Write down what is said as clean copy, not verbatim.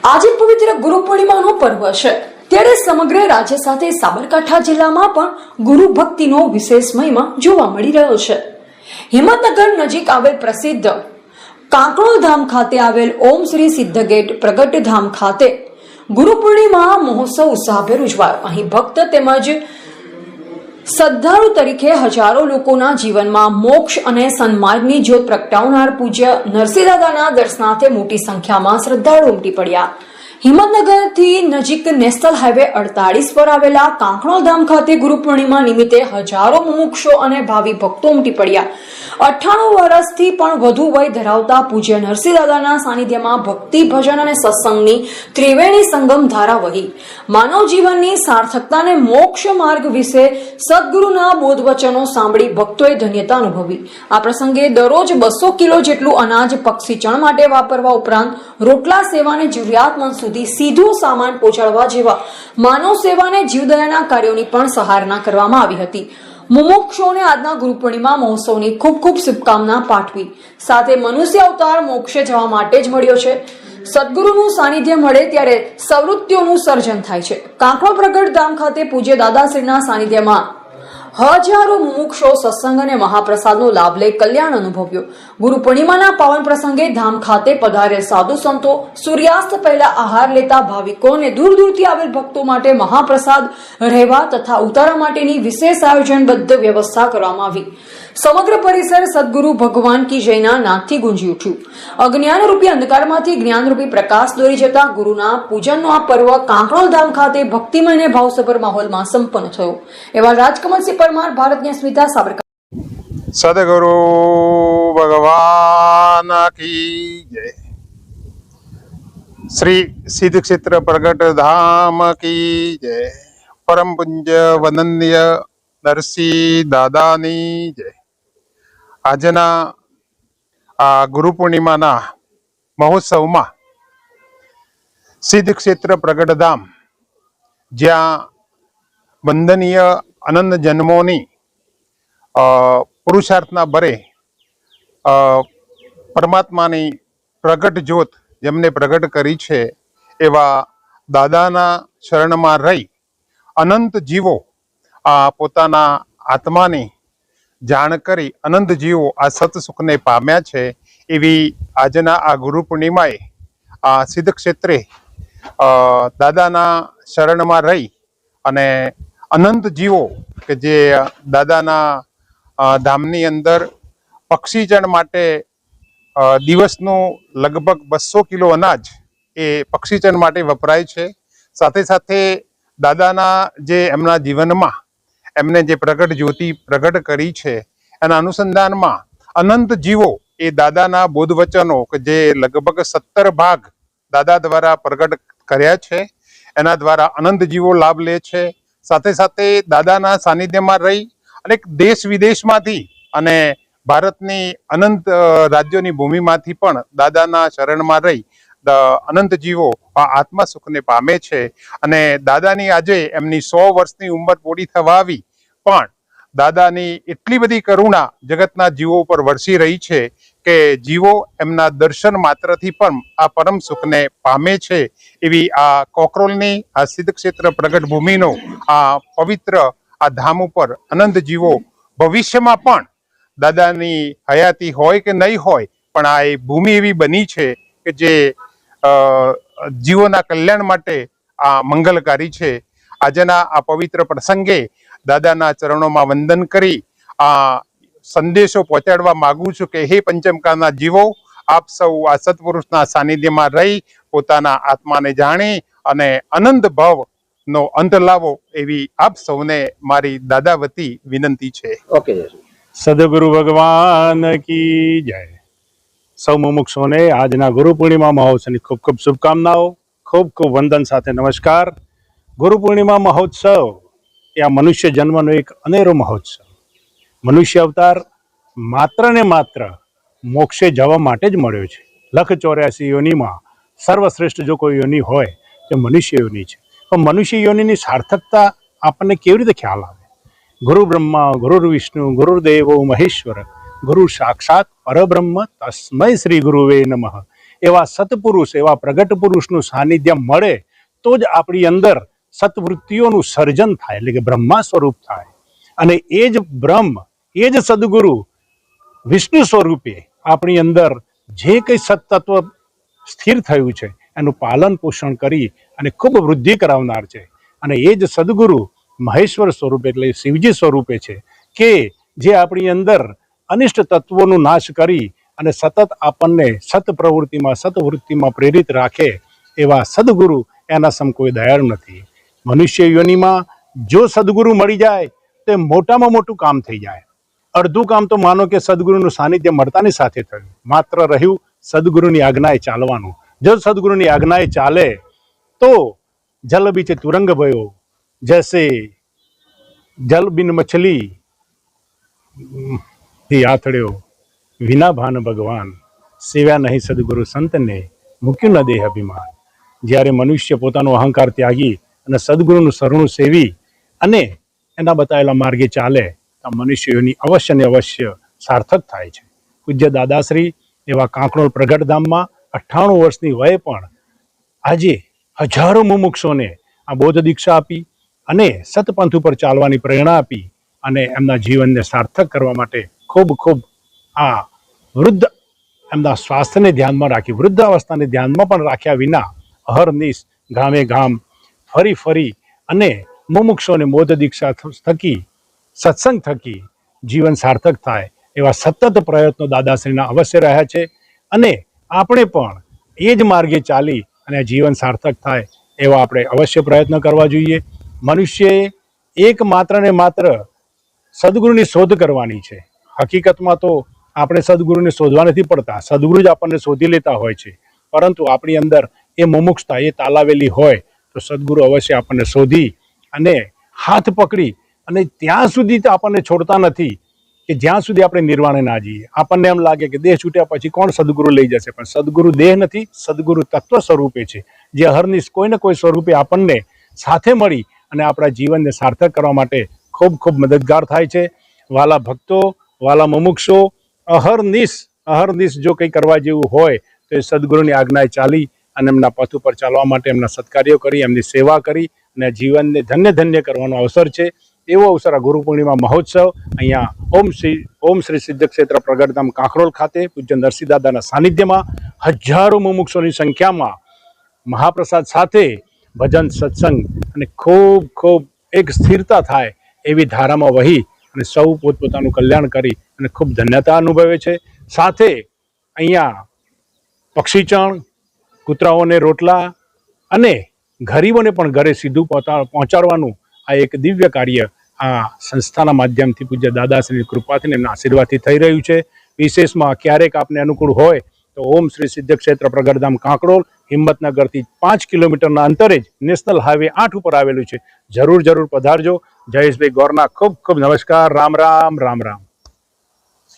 આજે પવિત્ર ગુરુ પૂર્ણિમાનો પર્વ છે, ત્યારે સમગ્ર રાજ્ય સાથે સાબરકાંઠા જિલ્લામાં પણ ગુરુ ભક્તિનો વિશેષ મહિમા જોવા મળી રહ્યો છે। હિંમતનગર નજીક આવેલ પ્રસિદ્ધ કાંકરોલ ધામ ખાતે આવેલ ઓમ શ્રી સિદ્ધગેટ પ્રગટ ધામ ખાતે ગુરુ પૂર્ણિમા મહોત્સવ ઉત્સાહભેર ઉજવાયો। અહીં ભક્ત તેમજ શ્રદ્ધાળુ તરીકે હજારો લોકોના જીવનમાં મોક્ષ અને સન્માર્ગની જ્યોત પ્રગટાવનાર પૂજ્ય નરસિંહ દાદાના દર્શનાર્થે મોટી સંખ્યામાં શ્રદ્ધાળુ ઉમટી પડ્યા। હિંમતનગરથી નજીક નેશનલ હાઈવે 48 પર આવેલા કાંકરોલ ધામ ખાતે ગુરુ પૂર્ણિમા નિમિત્તે હજારો મુમુક્ષો અને ભાવિ ભક્તો ઉમટી પડ્યા। 98 વર્ષથી પણ વધુ વય ધરાવતા પૂજ્ય નરસિંહ દાદાના સાનિધ્યમાં ભક્તિ, ભજન અને સત્સંગની ત્રિવેણી સંગમ ધારા વહી માનવ જીવનની સાર્થકતા અને મોક્ષ માર્ગ વિશે સદગુરુના બોધ વચનો સાંભળી ભક્તોએ ધન્યતા અનુભવી। આ પ્રસંગે દરરોજ 200 કિલો જેટલું અનાજ પક્ષીચણ માટે વાપરવા ઉપરાંત રોટલા સેવા અને જરૂરિયાતમંદ સુધી સીધું સામાન પહોંચાડવા જેવા માનવ સેવા અને જીવદયાના કાર્યોની પણ સહારણા કરવામાં આવી હતી। મુમુક્ષોને આજના ગુરુ પૂર્ણિમા મહોત્સવની ખૂબ ખૂબ શુભકામના પાઠવી। સાથે મનુષ્ય અવતાર મોક્ષે જવા માટે જ મળ્યો છે। સદગુરુનું સાનિધ્ય મળે ત્યારે સવૃત્તિઓનું સર્જન થાય છે। કાંકરોલ પ્રગટ ધામ ખાતે પૂજ્ય દાદાશ્રીના સાનિધ્યમાં હજારો મુમુક્ષો સત્સંગ અને મહાપ્રસાદનો લાભ લઈ કલ્યાણ અનુભવ્યો। ગુરુ પૂર્ણિમાના પાવન પ્રસંગે ધામ ખાતે પધારેલ સાધુ સંતો, સૂર્યાસ્ત પહેલા આહાર લેતા ભાવિકો અને દૂર દૂરથી આવેલ ભક્તો માટે મહાપ્રસાદ, રહેવા તથા ઉતારા માટેની વિશેષ આયોજનબદ્ધ વ્યવસ્થા કરવામાં આવી। સમગ્ર પરિસર સદગુરુ ભગવાન કી જયના નાદથી ગુંજી ઉઠ્યું। અજ્ઞાનરૂપી અંધકારમાંથી જ્ઞાનરૂપી પ્રકાશ દોરી જતા ગુરુના પૂજનનો આ પર્વ કાંકરોલ ધામ ખાતે ભક્તિમય અને ભાવસભર માહોલમાં સંપન્ન થયો। એવા રાજકમલસિંહ પરમાર, ભારતની અસ્મિતા, સાબરકાંઠા। સદગુરુ ભગવાન કી જય। શ્રી સિદ્ધ ક્ષેત્ર પ્રગટ ધામ की जय। परम पूज्य वंदनीय नरसिंह दादानी जय। આજના આ ગુરુ પૂર્ણિમાના મહોત્સવમાં સિદ્ધ ક્ષેત્ર પ્રગટ ધામ, જ્યાં વંદનીય અનંત જન્મોની પુરુષાર્થના બરે પરમાત્માની પ્રગટ જ્યોત જેમને પ્રગટ કરી છે, એવા દાદાના શરણમાં રહી અનંત જીવો પોતાના આત્માની જાણ કરી અનંત જીવો આ સતસુખને પામ્યા છે। એવી આજના આ ગુરુ પૂર્ણિમાએ આ સિદ્ધ ક્ષેત્રે દાદાના શરણમાં રહી અને અનંત જીવો કે જે દાદાના ધામની અંદર પક્ષીચણ માટે દિવસનું લગભગ 200 કિલો અનાજ એ પક્ષીચણ માટે વપરાય છે। સાથે સાથે દાદાના જે એમના જીવનમાં એમને જે પ્રગટ જ્યોતિ પ્રગટ કરી છે, એના અનુસંધાનમાં અનંત જીવો એ દાદાના બોધ વચનો કે જે લગભગ 17 ભાગ દાદા દ્વારા પ્રગટ કર્યા છે, એના દ્વારા અનંત જીવો લાભ લે છે। સાથે સાથે દાદાના સાનિધ્યમાં રહી અનેક દેશ વિદેશમાંથી અને ભારતની અનંત રાજ્યોની ભૂમિમાંથી પણ દાદાના શરણમાં રહી અનંત જીવો આ આત્મા સુખને પામે છે। અને દાદાની આજે એમની 100 વર્ષની ઉંમર પૂરી થવા આવી, પણ દાદાની એટલી બધી કરુણા જગતના જીવો ઉપર વરસી રહી છે કે જીવો એમના દર્શન માત્રથી પણ આ પરમ સુખને પામે છે। એવી આ કાંકરોલની આ સિદ્ધ ક્ષેત્ર પ્રગટ ભૂમિનો આ પવિત્ર આ ધામ ઉપર અનંત જીવો ભવિષ્યમાં પણ દાદાની હયાતી હોય કે નહીં હોય, પણ આ એ ભૂમિ એવી બની છે કે જે જીવોના કલ્યાણ માટે આ મંગલકારી છે। આજના આ પવિત્ર પ્રસંગે દાદાના ચરણોમાં વંદન કરી આ સંદેશો પહોંચાડવા માંગુ છું કે હે પંચમકાના જીવો, આપ સૌ આ સત્પુરુષના સાનિધ્યમાં રહી પોતાના આત્માને જાણી અને અનંત ભાવનો અંત લાવો, એવી આપ સૌને મારી દાદા વતી વિનંતી છે। ઓકે, સદગુરુ ભગવાન કી જય। સૌ મુમુક્ષોને આજના ગુરુ પૂર્ણિમા મહોત્સવની ખૂબ ખૂબ શુભકામનાઓ, ખૂબ ખૂબ વંદન સાથે નમસ્કાર। ગુરુ પૂર્ણિમા મહોત્સવ એ આ મનુષ્ય જન્મનો એક અનેરો મહોત્સવ। મનુષ્ય અવતાર માત્ર ને માત્ર મોક્ષે જવા માટે જ મળ્યો છે। 184 યોનિમાં સર્વશ્રેષ્ઠ જો કોઈ યોનિ હોય તો મનુષ્ય યોનિ છે। પણ મનુષ્ય યોનિની સાર્થકતા આપણને કેવી રીતે ખ્યાલ આવે? ગુરુ બ્રહ્મા ગુરુ વિષ્ણુ ગુરુદેવો મહેશ્વર, ગુરુ સાક્ષાત પરબ્રહ્મ તસ્મૈ શ્રી ગુરુવે નમઃ। એવા સત્પુરુષ, એવા પ્રગટ પુરુષનું સાનિધ્ય મળે તો જ આપણી અંદર સત્વૃત્તિઓનું સર્જન થાય, એટલે કે બ્રહ્મા સ્વરૂપ થાય. અને એ જ બ્રહ્મ, એ જ સદગુરુ વિષ્ણુ સ્વરૂપે આપણી અંદર જે કંઈ સત્તત્વ સ્થિર થયું છે એનું પાલન પોષણ કરી અને ખૂબ વૃદ્ધિ કરાવનાર છે. અને એ જ સદગુરુ મહેશ્વર સ્વરૂપે એટલે શિવજી સ્વરૂપે છે કે જે આપણી અંદર અનિષ્ટ તત્વોનું નાશ કરી અને સતત આપણને સત પ્રવૃત્તિમાં, સતવૃત્તિમાં પ્રેરિત રાખે એવા સદગુરુ એના સમ કોઈ દયાળુ નથી. મનુષ્ય યોનિમાં જો સદગુરુ મળી જાય તો એ મોટામાં મોટું કામ થઈ જાય. અડધું કામ તો માનો કે સદગુરુનું સાનિધ્ય મળતાની સાથે થયું, માત્ર રહ્યું સદગુરુની આજ્ઞાએ ચાલવાનું. જો સદગુરુની આજ્ઞાએ ચાલે તો જલ બીચે તુરંગ ભયો, જૈસે જલ બિન મછલી આથડ્યો, વિના ભાન ભગવાન, સેવ્યા નહીં સદગુરુ સંતને, મૂક્યું ન દેહ અભિમાન. જ્યારે મનુષ્ય પોતાનો અહંકાર ત્યાગી અને સદગુરુનું શરણું સેવી અને એના બતાવેલા માર્ગે ચાલે તો મનુષ્યોની અવશ્ય ને અવશ્ય સાર્થક થાય છે. પૂજ્ય દાદાશ્રી એવા કાંકણોલ પ્રગટધામમાં 98 વર્ષની વયે પણ આજે હજારો મુમુક્ષોને આ બોધ દીક્ષા આપી અને સતપંથ ઉપર ચાલવાની પ્રેરણા આપી અને એમના જીવનને સાર્થક કરવા માટે ખૂબ ખૂબ આ વૃદ્ધ એમના સ્વાસ્થ્યને ધ્યાનમાં રાખી, વૃદ્ધાવસ્થાને ધ્યાનમાં પણ રાખ્યા વિના અહર્નિશ ગામે ગામ ફરી ફરી અને મુમુક્ષોને બોધ દીક્ષા થકી, સત્સંગ થકી જીવન સાર્થક થાય એવા સતત પ્રયત્નો દાદાશ્રીના અવશ્ય રહ્યા છે. અને આપણે પણ એ જ માર્ગે ચાલી અને જીવન સાર્થક થાય એવા આપણે અવશ્ય પ્રયત્ન કરવા જોઈએ. મનુષ્યએ એક માત્ર ને માત્ર સદગુરુની શોધ કરવાની છે. હકીકતમાં તો આપણે સદગુરુને શોધવા નથી પડતા, સદગુરુ જ આપણને શોધી લેતા હોય છે. પરંતુ આપણી અંદર એ મુમુક્ષતા, એ તાલાવેલી હોય તો સદગુરુ અવશ્ય આપણને શોધી અને હાથ પકડી અને ત્યાં સુધી તો આપણને છોડતા નથી કે જ્યાં સુધી આપણે નિર્વાણે ના જઈએ. આપણને એમ લાગે કે દેહ છૂટ્યા પછી કોણ સદગુરુ લઈ જશે, પણ સદગુરુ દેહ નથી, સદગુરુ તત્વ સ્વરૂપે છે, જે હરનિશ કોઈ ને કોઈ સ્વરૂપે આપણને સાથે મળી અને આપણા જીવનને સાર્થક કરવા માટે ખૂબ ખૂબ મદદગાર થાય છે. વાલા ભક્તો, વાલા મુમુક્ષો, અહર્નિશ જો કંઈ કરવા જેવું હોય તો એ સદગુરુની આજ્ઞાએ ચાલી અને એમના પથ ઉપર ચાલવા માટે એમના સત્કાર્યો કરી, એમની સેવા કરી અને જીવનને ધન્ય ધન્ય કરવાનો અવસર છે. એવો અવસર આ ગુરુ પૂર્ણિમા મહોત્સવ અહીંયા ઓમ શ્રી સિદ્ધ ક્ષેત્ર પ્રગટધામ કાંકરોલ ખાતે પૂજ્ય નરસિંહ દાદાના સાનિધ્યમાં હજારો મુમુક્ષોની સંખ્યામાં મહાપ્રસાદ સાથે ભજન, સત્સંગ અને ખૂબ ખૂબ એક સ્થિરતા થાય એવી ધારામાં વહી અને સૌ પોતપોતાનું કલ્યાણ કરી અને ખૂબ ધન્યતા અનુભવે છે. સાથે અહીંયા પક્ષીચણ, કૂતરાઓને રોટલા અને ગરીબોને પણ ઘરે સીધું પહોંચાડવાનું આ એક દિવ્ય કાર્ય આ સંસ્થાના માધ્યમથી પૂજ્ય દાદાશ્રીની કૃપાથી એમના આશીર્વાદથી થઈ રહ્યું છે. વિશેષમાં ક્યારેક આપને અનુકૂળ હોય તો ઓમ શ્રી સિદ્ધ ક્ષેત્ર પ્રગટધામ કાંકરોલ હિંમતનગરથી 5 કિલોમીટરના અંતરે જ નેશનલ હાઈવે 8 ઉપર આવેલું છે. જરૂર પધારજો. જયેશભાઈ ગોરના ખૂબ ખૂબ નમસ્કાર. રામ રામ. રામ રામ.